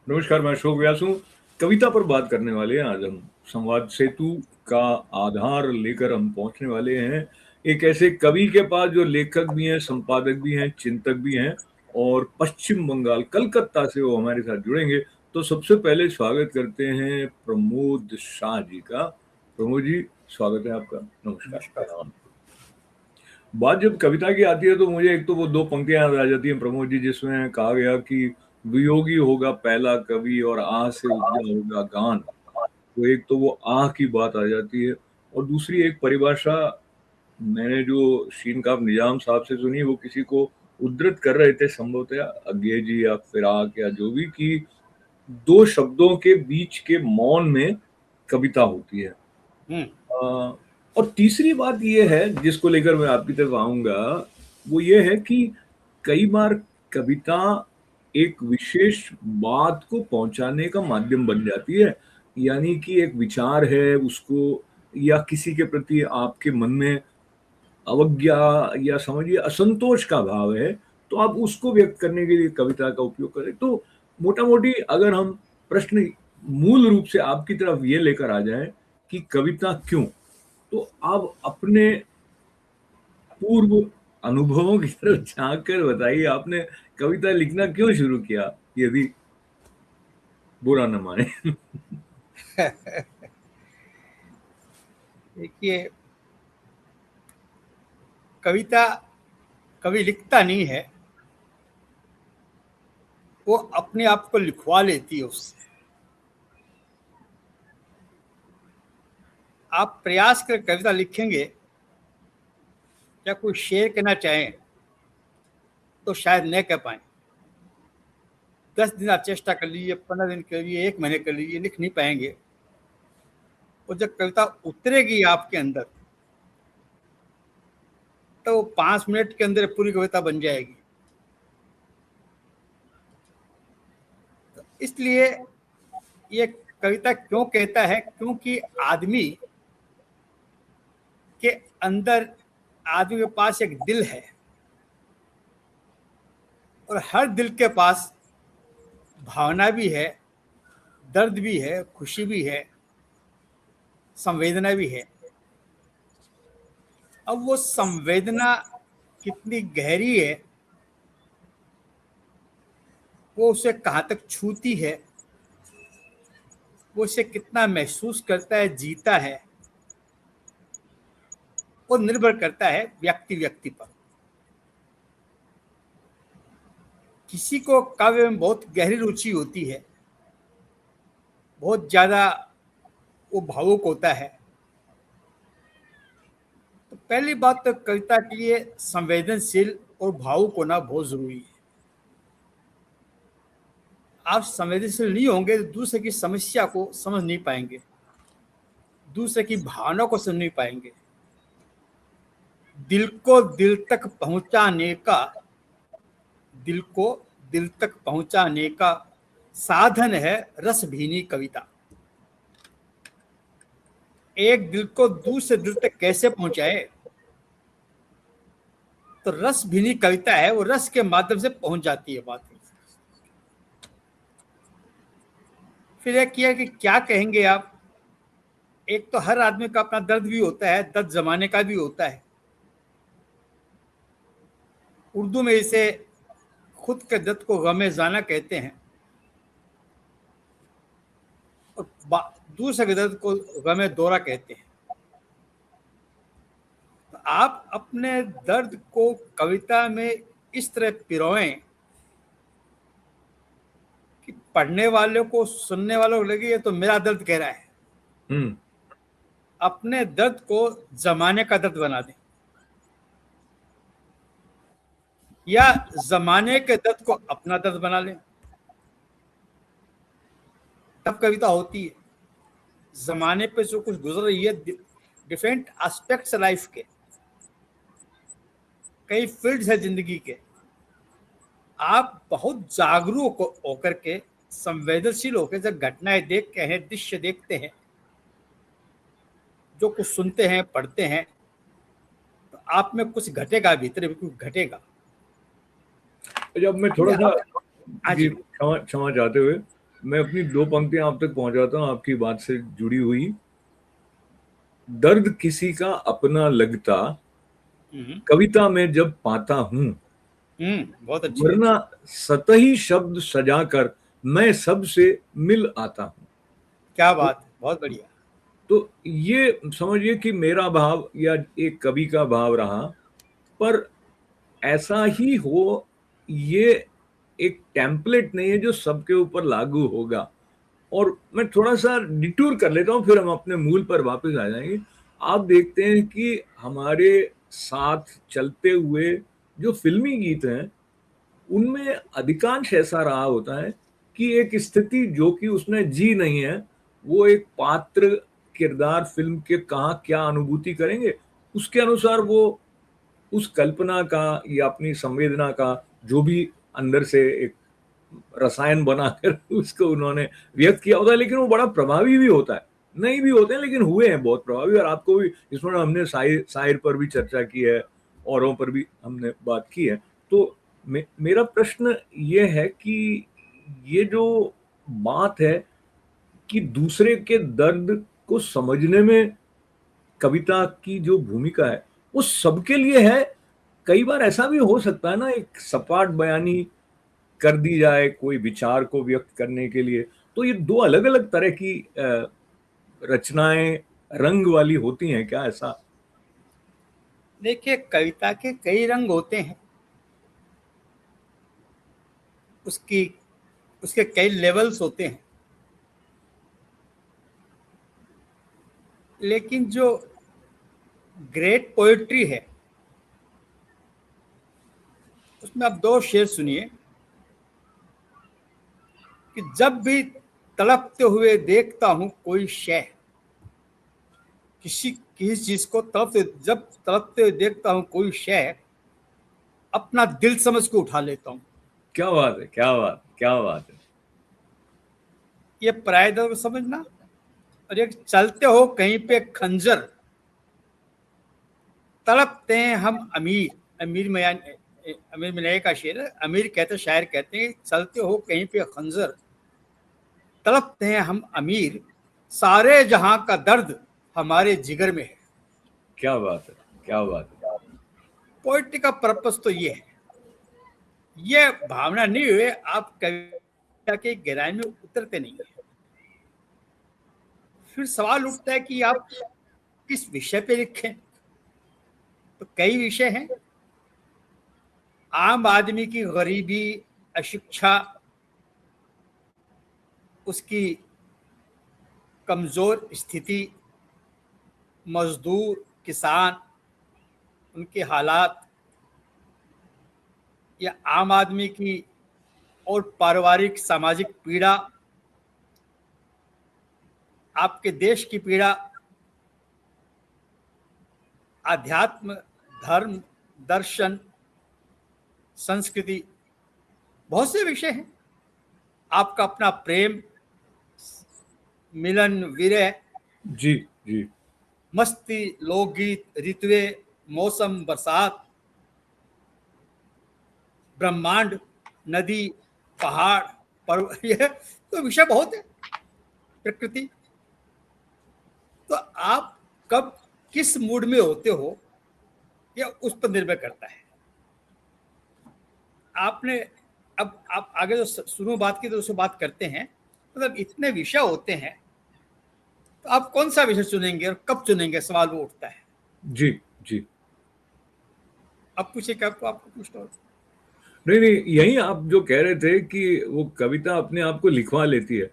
नमस्कार, मैं अशोक व्यास हूँ। कविता पर बात करने वाले हैं आज हम। संवाद सेतु का आधार लेकर हम पहुंचने वाले हैं एक ऐसे कवि के पास जो लेखक भी हैं, संपादक भी हैं, चिंतक भी हैं और पश्चिम बंगाल, कलकत्ता से वो हमारे साथ जुड़ेंगे। तो सबसे पहले स्वागत करते हैं प्रमोद शाह जी का। प्रमोद जी, स्वागत है आपका। नमस्कार, नमस्कार। प्रणाम। बात जब कविता की आती है तो मुझे एक तो वो दो पंक्तियां याद आ जाती हैं प्रमोद जी, जिसमें कहा गया कि वियोगी होगा पहला कवि और आह से उपजा होगा गान। तो एक तो वो आह की बात आ जाती है और दूसरी एक परिभाषा मैंने जो शीनकाप निजाम साहब से सुनी, वो किसी को उद्धृत कर रहे थे, संभवतः अज्ञे जी या फिराक या जो भी, कि दो शब्दों के बीच के मौन में कविता होती है। हम्म। अ, और तीसरी बात ये है जिसको लेकर मैं आपकी तरफ आऊंगा, वो ये है कि कई बार कविता एक विशेष बात को पहुंचाने का माध्यम बन जाती है। यानी कि एक विचार है उसको, या किसी के प्रति आपके मन में अवज्ञा या समझिए असंतोष का भाव है, तो आप उसको व्यक्त करने के लिए कविता का उपयोग करें। तो मोटा मोटी अगर हम प्रश्न मूल रूप से आपकी तरफ ये लेकर आ जाए कि कविता क्यों, तो आप अपने पूर्व अनुभवों की तरफ झांक कर बताइए, आपने कविता लिखना क्यों शुरू किया, यदि बुरा न माने। देखिए, कविता कवि लिखता नहीं है, वो अपने आप को लिखवा लेती है उससे। आप प्रयास कर कविता लिखेंगे या कोई शेर कहना चाहें तो शायद न कह पाए। 10 दिन आप चेष्टा कर लीजिए, 15 दिन कर लीजिए, 1 महीने कर लीजिए, लिख नहीं पाएंगे। और जब कविता उतरेगी आपके अंदर तो 5 मिनट के अंदर पूरी कविता बन जाएगी। तो इसलिए ये कविता क्यों कहता है, क्योंकि आदमी के अंदर, आदमी के पास एक दिल है और हर दिल के पास भावना भी है, दर्द भी है, खुशी भी है, संवेदना भी है। अब वो संवेदना कितनी गहरी है, वो उसे कहाँ तक छूती है, वो उसे कितना महसूस करता है, जीता है, वो निर्भर करता है व्यक्ति व्यक्ति पर। किसी को काव्य में बहुत गहरी रुचि होती है, बहुत ज्यादा वो भावुक होता है। तो पहली बात तो कविता के लिए संवेदनशील और भावुक होना बहुत जरूरी है। आप संवेदनशील नहीं होंगे तो दूसरे की समस्या को समझ नहीं पाएंगे, दूसरे की भावना को समझ नहीं पाएंगे। दिल को दिल तक पहुंचाने का, दिल को दिल तक पहुंचाने का साधन है रस भीनी कविता। एक दिल को दूसरे दिल तक कैसे पहुंचाए, तो रस भीनी कविता है, वो रस के माध्यम से पहुंच जाती है बात। फिर एक किया कि क्या कहेंगे आप। एक तो हर आदमी का अपना दर्द भी होता है, दर्द जमाने का भी होता है। उर्दू में इसे खुद के दर्द को गमे जाना कहते हैं और दूसरे के दर्द को गमे दौरा कहते हैं। तो आप अपने दर्द को कविता में इस तरह पिरोएं कि पढ़ने वालों को, सुनने वालों को लगे ये तो मेरा दर्द कह रहा है। अपने दर्द को जमाने का दर्द बना दें या जमाने के दर्द को अपना दर्द बना लें, तब कविता होती है। जमाने पे जो कुछ गुजर रही है, डिफरेंट एस्पेक्ट्स लाइफ के, कई फील्ड्स है जिंदगी के, आप बहुत जागरूक होकर के, संवेदनशील होकर जब घटनाएं देखते हैं, दृश्य देखते हैं, जो कुछ सुनते हैं, पढ़ते हैं, तो आप में कुछ घटेगा, भीतर भी कुछ घटेगा। जब मैं थोड़ा सा, हाँ जी जी। क्षमा क्षमा चाहते हुए, मैं अपनी 2 पंक्तियां आप तक पहुंचाता हूं आपकी बात से जुड़ी हुई। दर्द किसी का अपना लगता, हम्म। कविता में जब पाता हूं, बहुत अच्छी है। वरना सतही शब्द सजाकर मैं सबसे मिल आता हूं। क्या तो, बात है, बहुत बढ़िया। तो ये समझिए कि मेरा भाव या एक कवि का भाव रहा, पर ऐसा ही हो, ये एक टेम्पलेट नहीं है जो सबके ऊपर लागू होगा। और मैं थोड़ा सा डिटूर कर लेता हूं, फिर हम अपने मूल पर वापस आ जाएंगे। आप देखते हैं कि हमारे साथ चलते हुए जो फिल्मी गीत हैं, उनमें अधिकांश ऐसा रहा होता है कि एक स्थिति जो कि उसने जी नहीं है, वो एक पात्र किरदार फिल्म के कहाँ क्या अनुभूति करेंगे, उसके अनुसार वो उस कल्पना का या अपनी संवेदना का जो भी अंदर से एक रसायन बनाकर उसको उन्होंने व्यक्त किया होता है, लेकिन वो बड़ा प्रभावी भी होता है। नहीं भी होते हैं, लेकिन हुए हैं बहुत प्रभावी। और आपको भी इसमें हमने शायर पर भी चर्चा की है, औरों पर भी हमने बात की है। तो मेरा प्रश्न ये है कि ये जो बात है कि दूसरे के दर्द को समझने में कविता की जो भूमिका है, वो सबके लिए है। कई बार ऐसा भी हो सकता है ना, एक सपाट बयानी कर दी जाए कोई विचार को व्यक्त करने के लिए, तो ये दो अलग अलग तरह की रचनाएं रंग वाली होती हैं क्या, ऐसा? देखिए, कविता के कई रंग होते हैं, उसकी उसके कई लेवल्स होते हैं, लेकिन जो ग्रेट पोएट्री है उसमें आप दो शेर सुनिए कि जब भी तड़पते हुए देखता हूं कोई शय, किसी किसी चीज को जब तड़पते हुए देखता हूं कोई शय, अपना दिल समझ के उठा लेता हूं। क्या बात है, क्या बात, क्या बात है। ये पराये को समझना। और एक चलते हो कहीं पे खंजर, तड़पते हैं हम अमीर, अमीर मिनाए का शेर है। अमीर कहते, शायर कहते हैं, चलते हो कहीं पे खंजर, तड़पते हैं हम अमीर, सारे जहां का दर्द हमारे जिगर में है। क्या बात है, क्या बात है। पोइट्री का पर्पस तो ये है। ये भावना नहीं हुए आप कविता के गहराई में उतरते नहीं है। फिर सवाल उठता है कि आप किस विषय पे लिखें। तो कई विषय हैं। आम आदमी की गरीबी, अशिक्षा, उसकी कमजोर स्थिति, मजदूर, किसान, उनके हालात, या आम आदमी की और पारिवारिक सामाजिक पीड़ा, आपके देश की पीड़ा, आध्यात्म, धर्म, दर्शन, संस्कृति, बहुत से विषय हैं। आपका अपना प्रेम, मिलन, विरह, जी, जी। मस्ती, लोकगीत, ऋतुए, मौसम, बरसात, ब्रह्मांड, नदी, पहाड़, पर्वत, यह तो विषय बहुत है। प्रकृति। तो आप कब किस मूड में होते हो, यह उस पर निर्भर करता है। आपने अब आप आगे जो शुरू बात की तो उससे बात करते हैं। मतलब इतने विषय होते हैं, तो आप कौन सा विषय चुनेंगे और कब चुनेंगे, सवाल वो उठता है। जी, जी। अब पूछे क्या आपको पूछना हो। नहीं, नहीं, यही आप जो कह रहे थे कि वो कविता अपने आप को लिखवा लेती है।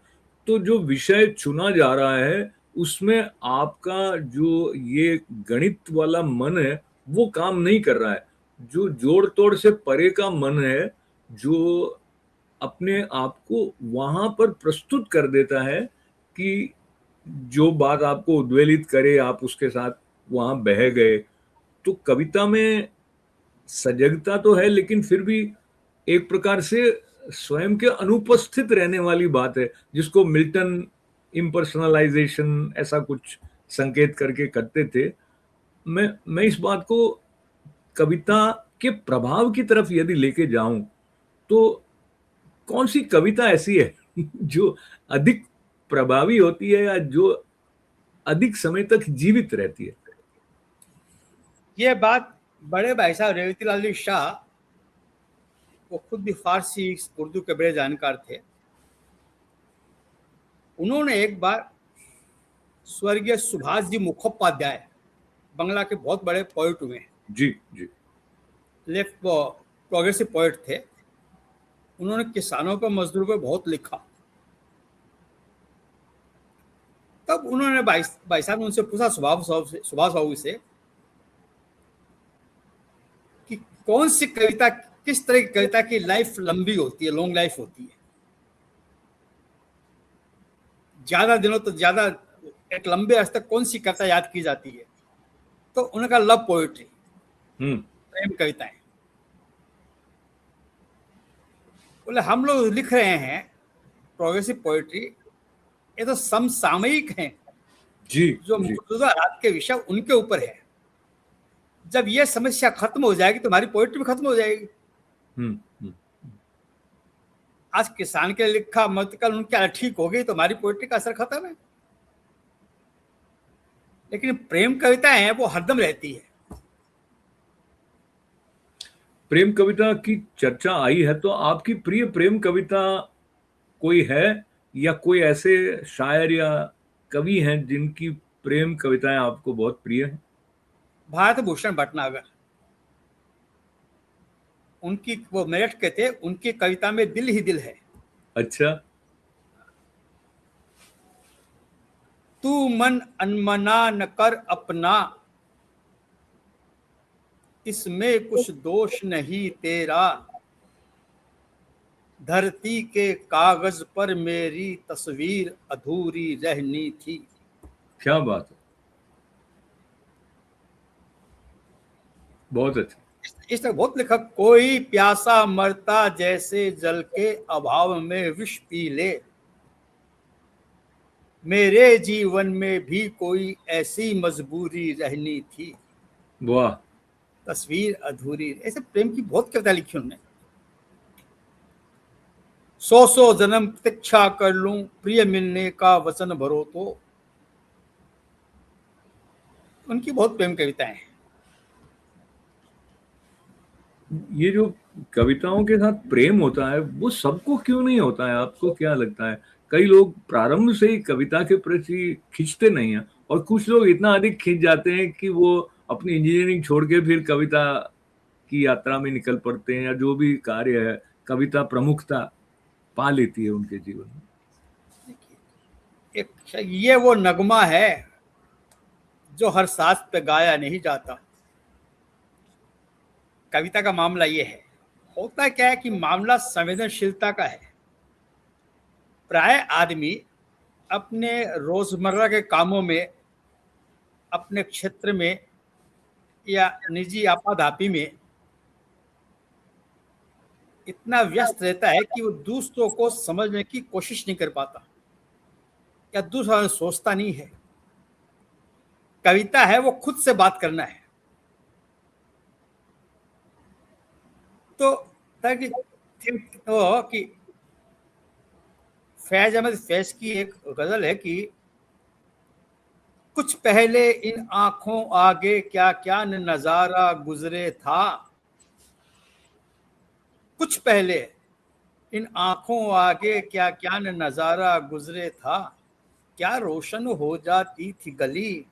तो जो विषय चुना जा रहा है, उसमें आपका जो ये गणित वाला मन है, वो काम नहीं कर रहा है। जो जोड़-तोड़ से परे का मन है, जो अपने आप को वहाँ पर प्रस्तुत कर देता है कि जो बात आपको उद्वेलित करे, आप उसके साथ वहाँ बह गए। तो कविता में सजगता तो है, लेकिन फिर भी एक प्रकार से स्वयं के अनुपस्थित रहने वाली बात है, जिसको मिल्टन इम्पर्सनलाइजेशन ऐसा कुछ संकेत करके करते थे। मैं इस बात को कविता के प्रभाव की तरफ यदि लेके जाऊं, तो कौन सी कविता ऐसी है जो अधिक प्रभावी होती है या जो अधिक समय तक जीवित रहती है? ये बात बड़े भाई साहब रेवतीलाल अली शाह, वो खुद भी फारसी उर्दू के बड़े जानकार थे। उन्होंने एक बार स्वर्गीय सुभाष जी मुखोपाध्याय, बंगला के बहुत बड़े पोइट हुए, जी जी। लेफ्ट प्रोग्रेसिव पोइट थे। उन्होंने किसानों पर, मजदूरों पर बहुत लिखा। तब उन्होंने भाई साहब ने उनसे पूछा, सुभाष बाबू से, कि कौन सी कविता, किस तरह की कविता की लाइफ लंबी होती है, लॉन्ग लाइफ होती है, ज्यादा दिनों तक, ज्यादा एक लंबे अर्थ तक कौन सी कविता याद की जाती है? तो उन्होंने कहा लव पोएट्री, प्रेम कविताएं। बोले हम लोग लिख रहे हैं प्रोग्रेसिव पोएट्री, ये तो समसामयिक हैं, जी जो जी। मौजूदा हालात के विषय उनके ऊपर है। जब ये समस्या खत्म हो जाएगी तो हमारी पोएट्री भी खत्म हो जाएगी। हम्म। आज किसान के लिए लिखा, मत कल उनकी हालत ठीक हो गई तो हमारी पोएट्री का असर खत्म है। लेकिन प्रेम कविताएं हैं, वो हरदम रहती है। प्रेम कविता की चर्चा आई है तो आपकी प्रिय प्रेम कविता कोई है, या कोई ऐसे शायर या कवि हैं जिनकी प्रेम कविताएं आपको बहुत प्रिय हैं? भारत भूषण भटनागर, उनकी, वो मेरठ के थे, उनकी कविता में दिल ही दिल है। अच्छा। तू मन अनमना न कर अपना, इसमें कुछ दोष नहीं तेरा, धरती के कागज पर मेरी तस्वीर अधूरी रहनी थी। क्या बात है, बहुत अच्छा। इस तरह बहुत लिखा, कोई प्यासा मरता जैसे जल के अभाव में विष पी ले, मेरे जीवन में भी कोई ऐसी मजबूरी रहनी थी, वाह। तस्वीर अधूरी। ऐसे प्रेम की बहुत कविता लिखी उन्होंने। सौ जन्म प्रतीक्षा कर लूं, प्रिय मिलने का वचन भरो तो, उनकी बहुत प्रेम कविताएं हैं। ये जो कविताओं के साथ प्रेम होता है वो सबको क्यों नहीं होता है, आपको क्या लगता है? कई लोग प्रारंभ से ही कविता के प्रति खींचते नहीं हैं, और कुछ लोग इतना अधिक खींच जाते हैं कि वो अपनी इंजीनियरिंग छोड़ के फिर कविता की यात्रा में निकल पड़ते हैं, या जो भी कार्य है कविता प्रमुखता पा लेती है उनके जीवन में। एक ये वो नगमा है जो हर साज पे गाया नहीं जाता। कविता का मामला ये है, होता क्या है कि मामला संवेदनशीलता का है। प्राय आदमी अपने रोजमर्रा के कामों में, अपने क्षेत्र में या निजी आपाधापी में इतना व्यस्त रहता है कि वो दूसरों को समझने की कोशिश नहीं कर पाता, या दूसरा सोचता नहीं है। कविता है वो खुद से बात करना है। तो ताकि तो कि फैज अहमद फैज की एक गजल है कि कुछ पहले इन आंखों आगे क्या क्या नजारा गुजरे था, कुछ पहले इन आंखों आगे क्या क्या नजारा गुजरे था, क्या रोशन हो जाती थी गली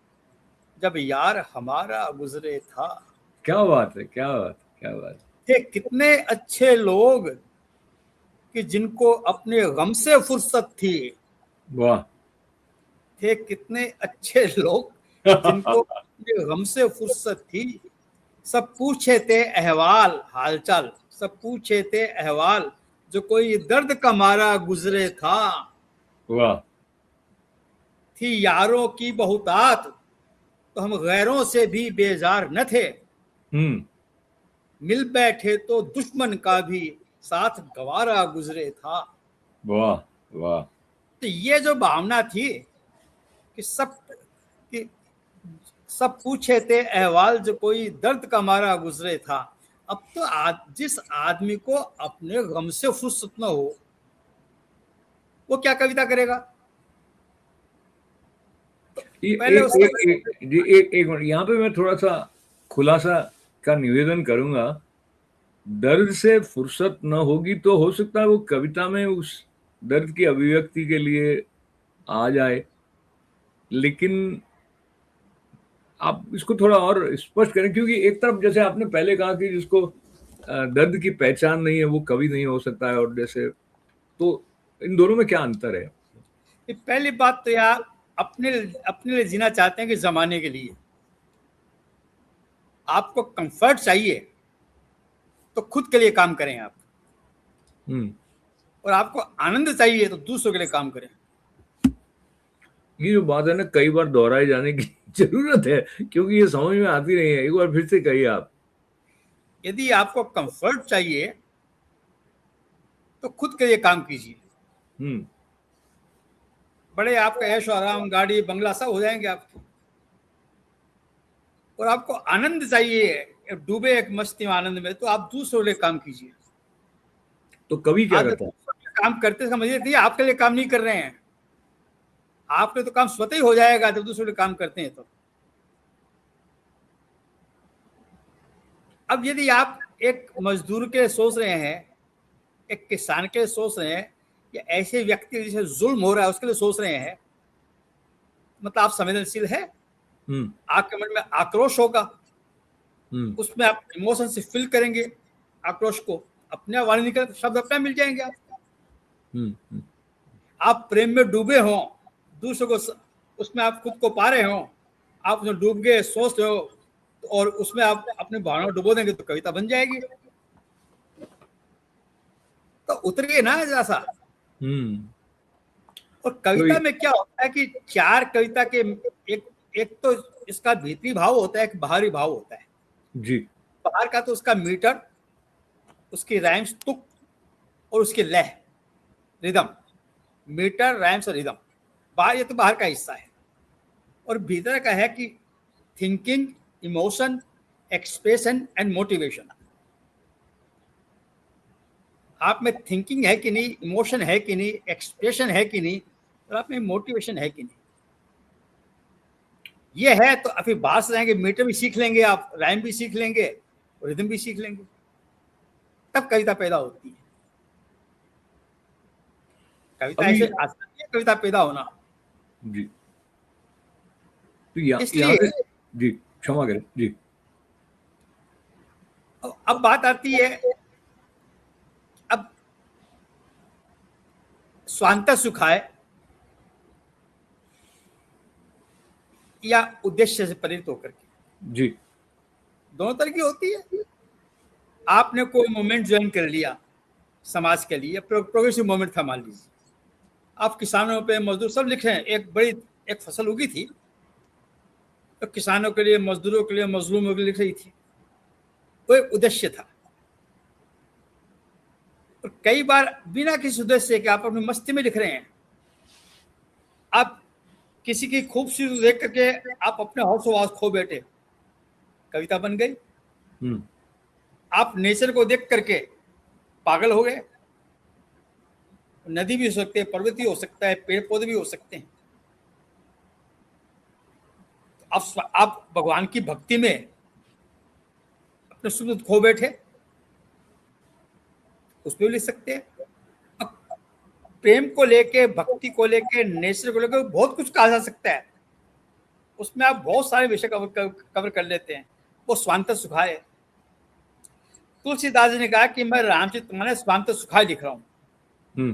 जब यार हमारा गुजरे था। क्या बात है, क्या बात है, क्या बात है। थे कितने अच्छे लोग कि जिनको अपने गम से फुर्सत थी। वाह। थे कितने अच्छे लोग जिनको अपने गम से फुर्सत थी, सब पूछे थे अहवाल हालचाल, सब पूछे थे अहवाल, जो कोई दर्द का मारा गुजरे था। वाह। थी यारों की बहुतात तो हम गैरों से भी बेजार न थे, मिल बैठे तो दुश्मन का भी साथ गवारा गुजरे था। वाह वाह। तो ये जो भावना थी कि सब पूछे थे अहवाल, जो कोई दर्द का मारा गुजरे था। अब तो जिस आदमी को अपने गम से फुर्सत न हो, वो क्या कविता करेगा? पहले एक उसका एक एक जी, एक मिनट यहाँ पे मैं थोड़ा सा खुलासा का निवेदन करूंगा। दर्द से फुर्सत न होगी तो हो सकता है वो कविता में उस दर्द की अभिव्यक्ति के लिए आ जाए, लेकिन आप इसको थोड़ा और स्पष्ट करें, क्योंकि एक तरफ जैसे आपने पहले कहा कि जिसको दर्द की पहचान नहीं है वो कवि नहीं हो सकता है, और जैसे तो इन दोनों में क्या अंतर है? कि पहली बात तो यार अपने अपने लिए जीना चाहते हैं कि जमाने के लिए। आपको कंफर्ट चाहिए तो खुद के लिए काम करें आप, हम्म। और आपको आनंद चाहिए तो दूसरों के लिए काम करें। ये जो बात है ना, कई बार दोहराए जाने की जरूरत है, क्योंकि ये समझ में आती नहीं है। एक बार फिर से कहिए आप। यदि आपको कंफर्ट चाहिए तो खुद के लिए काम कीजिए। हम्म। बड़े आपका ऐशो आराम, गाड़ी बंगला सब हो जाएंगे आपके। और आपको आनंद चाहिए, डूबे एक मस्ती में आनंद में, तो आप दूसरों के लिए काम कीजिए। तो कवि क्या आप जब करता है? दूसरों के लिए काम करते समझिए नहीं, आपके लिए काम नहीं कर रहे हैं। आपके तो काम स्वतः ही हो जाएगा जब दूसरों के लिए काम करते हैं तो। अब यदि आप एक मजदूर के लिए सोच रहे हैं, एक किसान के लिए सोच रहे हैं, या ऐसे व्यक्ति जिसे जुल्म हो रहा है उसके लिए सोच रहे हैं, मतलब आप संवेदनशील है। हम्म। आपके मन में आक्रोश होगा, हम्म। उसमें आप इमोशन से फील करेंगे आक्रोश को, अपने वाणी निकल शब्द अपने मिल जाएंगे आपको। हम्म। आप प्रेम में डूबे हो, दूसरों को उसमें आप खुद को पा रहे हो, आप उसमें डूब गए सोच रहे हो, और उसमें आप अपने भावनाओं डुबो देंगे तो कविता बन जाएगी। तो उतरिए ना जरा सा। हम्म। और तो कविता में क्या होता है कि चार कविता के एक एक तो इसका भीतरी भाव होता है, एक बाहरी भाव होता है। जी। बाहर का तो उसका मीटर, उसकी राइम्स, तुक, और उसकी लय, रिदम। मीटर, राइम्स और रिदम, बाहर, ये तो बाहर का हिस्सा है। और भीतर का है कि thinking, emotion, expression and motivation. आप में थिंकिंग है कि नहीं, इमोशन है कि नहीं, एक्सप्रेशन है कि नहीं, और आप में मोटिवेशन है कि नहीं। ये है तो अभी बात रहेंगे, मीटर भी सीख लेंगे आप, राइम भी सीख लेंगे और रिदम भी सीख लेंगे, तब कविता पैदा होती है। कविता अभी ऐसे आसान नहीं है कविता पैदा होना। जी, तो यहाँ इसलिए से जी, क्षमा करें जी। अब बात आती है, अब स्वांतः सुखाए या उद्देश्य से प्रेरित होकर के, जी। दोनों तरह की होती है। आपने कोई मूवमेंट ज्वाइन कर लिया समाज के लिए, प्रोग्रेसिव मूवमेंट था मान लीजिए, आप किसानों पे मजदूर सब लिख रहे हैं, एक फसल उगी थी तो किसानों के लिए, मजदूरों के लिए, मजलूमों के लिए लिख रही थी, वो एक उद्देश्य था। और कई बार बिना किसी उद्देश्य के आप अपनी मस्ती में लिख रहे हैं, आप किसी की खूबसूरती देख करके आप अपने हौसो खो बैठे, कविता बन गई। हम्म। आप नेचर को देख करके पागल हो गए। नदी भी हो सकती है, पर्वत भी हो सकता है, पेड़ पौधे भी हो सकते हैं। आप भगवान की भक्ति में अपने सुख खो बैठे, उसमें भी लिख सकते हैं। प्रेम को लेके, भक्ति को लेके, नेचर को लेके बहुत कुछ कहा जा सकता है, उसमें आप बहुत सारे विषय कवर कर लेते हैं। वो स्वांतः सुखाए। तुलसीदास जी ने कहा कि मैं रामचरित मानस स्वांतः सुखाए लिख रहा हूं।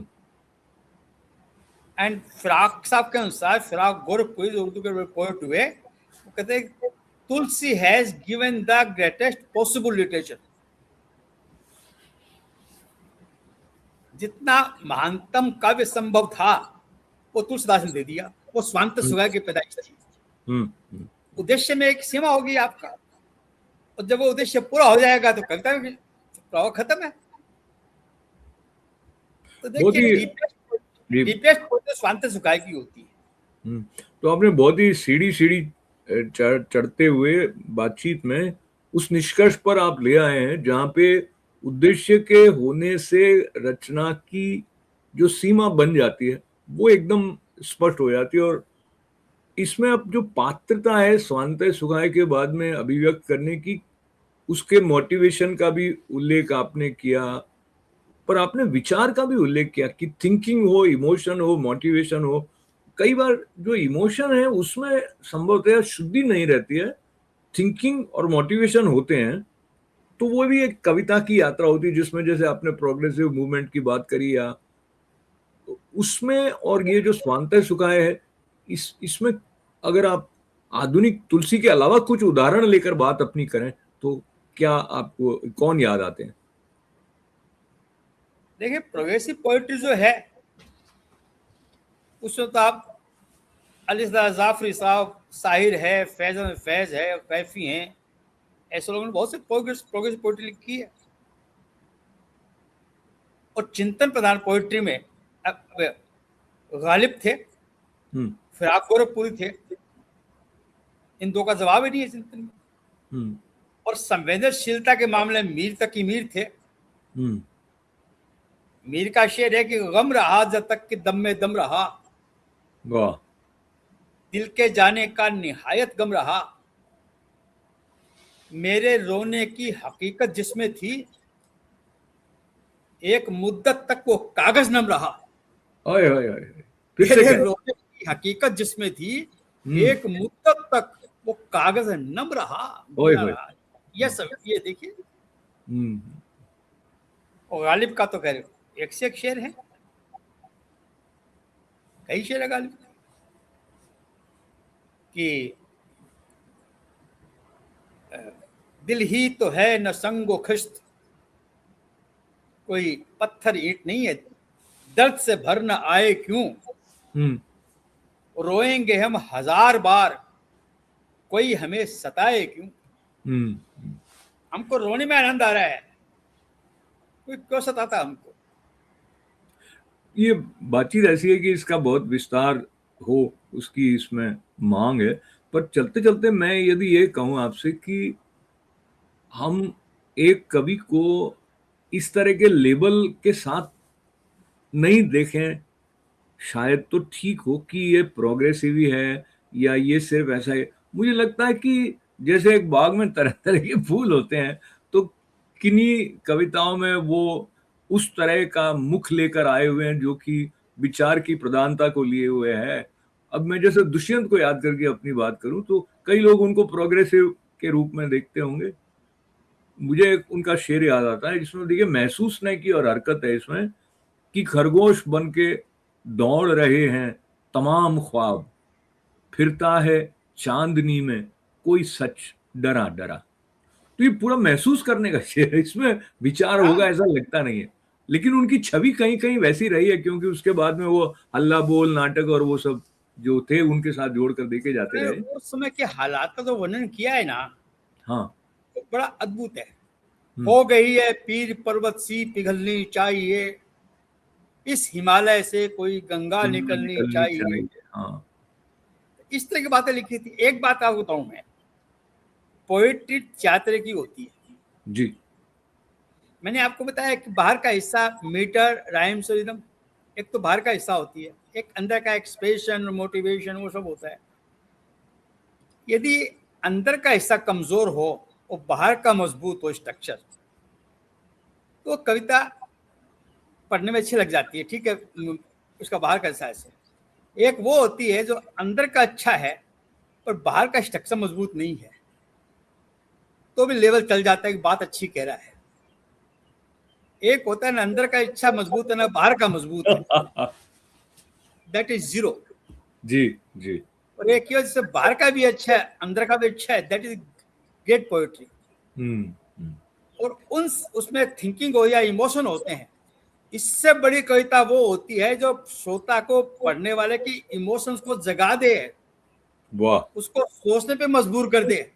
एंड फिराक साहब के अनुसार, फिराक गोरखपुरी जो उर्दू के पोएट हुए, वो कहते हैं Tulsi has given the greatest possible literature. जितना महानतम काव्य संभव था वो तुलसीदास ने दे दिया। वो स्वांतः सुखाए की पैदाइश थी। उद्देश्य में एक सीमा होगी आपका, और जब वो उद्देश्य पूरा हो जाएगा तो कविता भी प्रभाव खत्म है। तो देखिए डीपेस्ट स्वांतः सुखाए की होती है। तो आपने बहुत ही सीढ़ी सीढ़ी चढ़ते हुए बातचीत में उस निष्कर्ष पर आप ले आए हैं जहां पे उद्देश्य के होने से रचना की जो सीमा बन जाती है वो एकदम स्पष्ट हो जाती है। और इसमें अब जो पात्रता है स्वांतः सुखाय के बाद में अभिव्यक्त करने की, उसके मोटिवेशन का भी उल्लेख आपने किया, पर आपने विचार का भी उल्लेख किया कि थिंकिंग हो, इमोशन हो, मोटिवेशन हो। कई बार जो इमोशन है उसमें संभवतः शुद्धि नहीं रहती है, थिंकिंग और मोटिवेशन होते हैं, तो वो भी एक कविता की यात्रा होती है जिसमें जैसे आपने प्रोग्रेसिव मूवमेंट की बात करी, या तो उसमें, और ये जो स्वांतः सुखाय है, इसमें अगर आप आधुनिक तुलसी के अलावा कुछ उदाहरण लेकर बात अपनी करें तो क्या आपको कौन याद आते हैं? देखिए, प्रोग्रेसिव पोइट्री जो है उसमें तो आप अली जाफरी साहब, साहिर है, फैजन फैज है, कैफी हैं, ऐसे लोगों ने बहुत से प्रोग्रेसिव पोइट्री लिखी है। और चिंतन प्रधान पोइट्री में गालिब थे, फिराक गोरखपुरी थे, इन दो का जवाब ही नहीं है चिंतन में। और संवेदनशीलता के मामले में मीर तक मीर थे। मीर का शेर है कि गम रहा जब तक कि दम में दम रहा, वाह, दिल के जाने का निहायत गम रहा, मेरे रोने की हकीकत जिसमें थी, एक मुद्दत तक वो कागज नम रहा। ओए ओए ओए, फिर से मेरे क्या? रोने की हकीकत जिसमें थी, एक मुद्दत तक वो कागज नम रहा, ओए भीना ओए, रहा। ये सब ये देखिए। और गालिब का तो कह रहे एक से एक शेर है, कई शेर है गालिब कि दिल ही तो है न संगो खिश्त, कोई पत्थर ईंट नहीं है, दर्द से भर न आए क्यों, रोएंगे हम हजार बार, कोई हमें सताए क्यों। हमको रोने में आनंद आ रहा है, कोई क्यों सताता हमको। ये बातचीत ऐसी है कि इसका बहुत विस्तार हो, उसकी इसमें मांग है। पर चलते चलते मैं यदि ये कहूं आपसे कि हम एक कवि को इस तरह के लेबल के साथ नहीं देखें, शायद तो ठीक हो कि ये प्रोग्रेसिव ही है या ये सिर्फ ऐसा है। मुझे लगता है कि जैसे एक बाग में तरह तरह के फूल होते हैं, तो किन्हीं कविताओं में वो उस तरह का मुख लेकर आए हुए हैं जो कि विचार की प्रधानता को लिए हुए है। अब मैं जैसे दुष्यंत को याद करके अपनी बात करूं तो कई लोग उनको प्रोग्रेसिव के रूप में देखते होंगे। मुझे एक उनका शेर याद आता है जिसमें देखिए महसूस नहीं की और हरकत है इसमें कि खरगोश बन के दौड़ रहे हैं तमाम ख्वाब, फिरता है चांदनी में कोई सच डरा डरा। तो ये पूरा महसूस करने का शेर है, इसमें विचार होगा ऐसा लगता नहीं है। लेकिन उनकी छवि कहीं कहीं वैसी रही है क्योंकि उसके बाद में वो हल्ला बोल नाटक और वो सब जो थे उनके साथ जोड़कर देखे जाते रहे। उस समय के हालात का जो वर्णन किया है ना, हाँ, तो बड़ा अद्भुत है। हो गई है पीर पर्वत सी पिघलनी चाहिए, इस हिमालय से कोई गंगा निकलनी चाहिए। हाँ, इस तरह की बातें लिखी थी। एक बात आपको बताऊं मैं, पोएट्री चार की होती है जी। मैंने आपको बताया कि बाहर का हिस्सा मीटर, राइम्स, रिदम, एक तो बाहर का हिस्सा होती है, एक अंदर का एक्सप्रेशन, मोटिवेशन, वो सब होता है। यदि अंदर का हिस्सा कमजोर हो और बाहर का मजबूत हो स्ट्रक्चर, तो कविता पढ़ने में अच्छी लग जाती है। ठीक है, उसका बाहर का हिस्सा ऐसे। एक वो होती है जो अंदर का अच्छा है पर बाहर का स्ट्रक्चर मजबूत नहीं है, तो भी लेवल चल जाता है कि बात अच्छी कह रहा है। एक होता है ना अंदर का इच्छा मजबूत है ना बाहर का मजबूत है, दैट इज जीरो। जी जी। और एक ही जैसे बाहर का भी अच्छा है अंदर का भी अच्छा है, दैट इज ग्रेट पोएट्री। और उन उसमें थिंकिंग हो या इमोशन होते हैं। इससे बड़ी कविता वो होती है जो श्रोता को, पढ़ने वाले की इमोशंस को जगा दे, वाह, उसको सोचने पे मजबूर कर दे।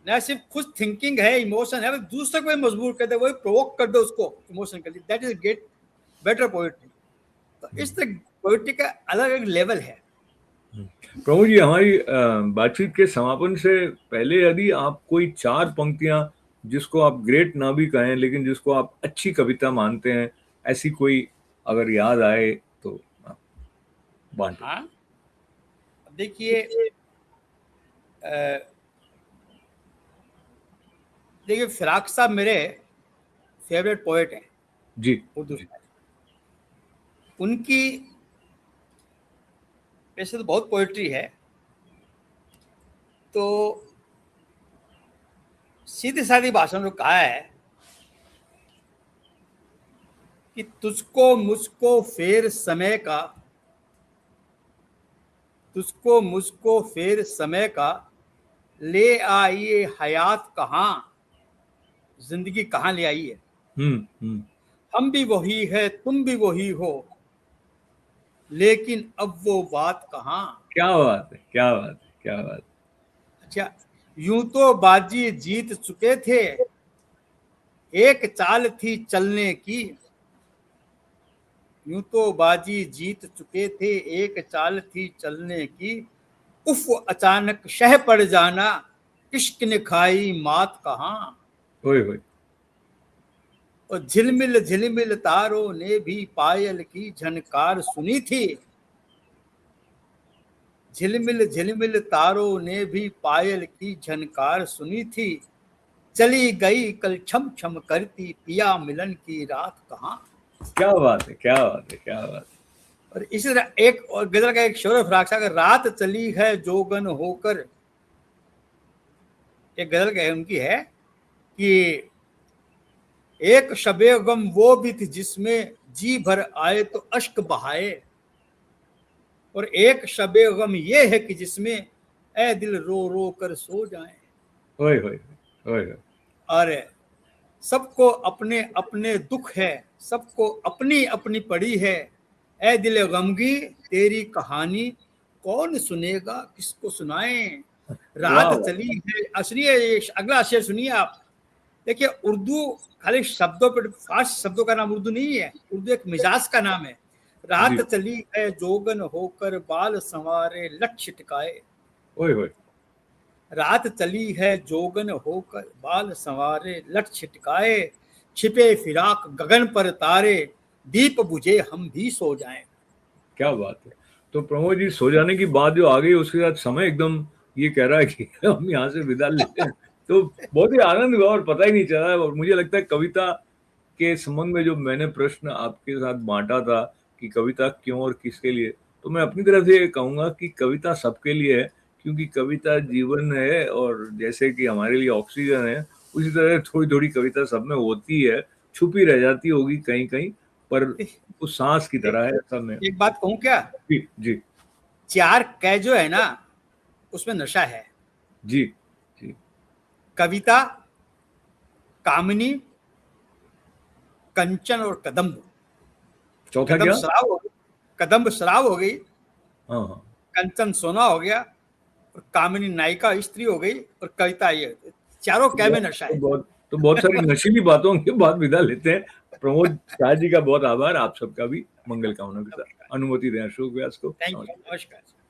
न सिर्फ खुद थिंकिंग है, इमोशन है, दूसरे को भी मजबूर कर दे, वही प्रोवोक कर दे उसको इमोशन कर दे, that is get better poetry. तो इस तरह पोएट्री का अलग अलग लेवल है। प्रभु जी, हमारी बातचीत के समापन से पहले यदि आप कोई 4 पंक्तियां जिसको आप ग्रेट ना भी कहें लेकिन जिसको आप अच्छी कविता मानते हैं, ऐसी कोई अगर याद आए तो आप बांटे। हाँ, देखिए देखिए फिराक साहब मेरे फेवरेट पोएट हैं जी उर्दू जी। शायर। उनकी वैसे तो बहुत पोएट्री है, तो सीधी सादी भाषा में कहा है कि तुझको मुझको फेर समय का, तुझको मुझको फेर समय का, ले आइए हयात कहाँ, जिंदगी कहाँ ले आई है। हम्म। हम भी वही है तुम भी वही हो, लेकिन अब वो बात कहाँ। क्या बात है, क्या बात है, क्या बात अच्छा, यूं तो बाजी जीत चुके थे, एक चाल थी चलने की। यूं तो बाजी जीत चुके थे, एक चाल थी चलने की। उफ अचानक शह पड़ जाना, इश्क ने खाई मात कहाँ। है। ओए होए। और झिलमिल झिलमिल तारों ने भी पायल की झनकार सुनी थी। झिलमिल झिलमिल तारों ने भी पायल की झनकार सुनी थी। चली गई कल छम छम करती पिया मिलन की रात कहाँ। क्या बात है, क्या बात है, क्या बात और इसी तरह एक और गजल का एक शेर है फिराक साहब, रात चली है जोगन होकर। एक गजल का उनकी है कि एक शबे गम वो भी थी जिसमें जी भर आए तो अश्क बहाए, और एक शबे गम ये है कि जिसमें ए दिल रो रो कर सो जाए। है। ओए होए, ओए होए। और सबको अपने अपने दुख है, सबको अपनी अपनी पड़ी है। ए दिल गमगी तेरी कहानी कौन सुनेगा किसको सुनाए। रात वाह वाह। चली है, सुनिए अगला शेर सुनिए आप। देखिए उर्दू खाली शब्दों पर, फारसी शब्दों का नाम उर्दू नहीं है, उर्दू एक मिजाज का नाम है। रात जी। चली है जोगन होकर बाल संवारे लट छिटकाए। ओए होए। रात चली है जोगन होकर बाल संवारे लट छिटकाए। छिपे फिराक गगन पर तारे, दीप बुझे हम भी सो जाएं। क्या बात है। तो प्रमोद जी, सो जाने की बात जो आ गई उसके साथ समय एकदम ये कह रहा है कि हम यहाँ से विदा लेते हैं। तो बहुत ही आनंद हुआ और पता ही नहीं चला। और मुझे लगता है कविता के संबंध में जो मैंने प्रश्न आपके साथ बांटा था कि कविता क्यों और किसके लिए, तो मैं अपनी तरफ से ये कहूंगा कि कविता सबके लिए है, क्योंकि कविता जीवन है और जैसे कि हमारे लिए ऑक्सीजन है, उसी तरह थोड़ी थोड़ी कविता सब में होती है, छुपी रह जाती होगी कहीं कहीं, पर उस सांस की तरह है सब में। एक बात कहूं क्या, जी जी। चार कै जो है ना उसमें नशा है। जी जी। कविता, कामिनी, कंचन और कदम्ब। चौथा कदम क्या? शराब हो गई, कदम्ब शराब हो गई, हाँ हाँ। कंचन सोना हो गया, और कामिनी नायिका स्त्री हो गई, और कविता ये, चारों कै में नशा है। तो बहुत सारी नशीली बातों के बाद विदा लेते हैं। प्रमोद शाह जी का बहुत आभार, आप सबका भी मंगल कामना के साथ नमस्कार, अनुमति दें अशोक व्यास को। थैंक यू, नमस्कार। नमस्कार।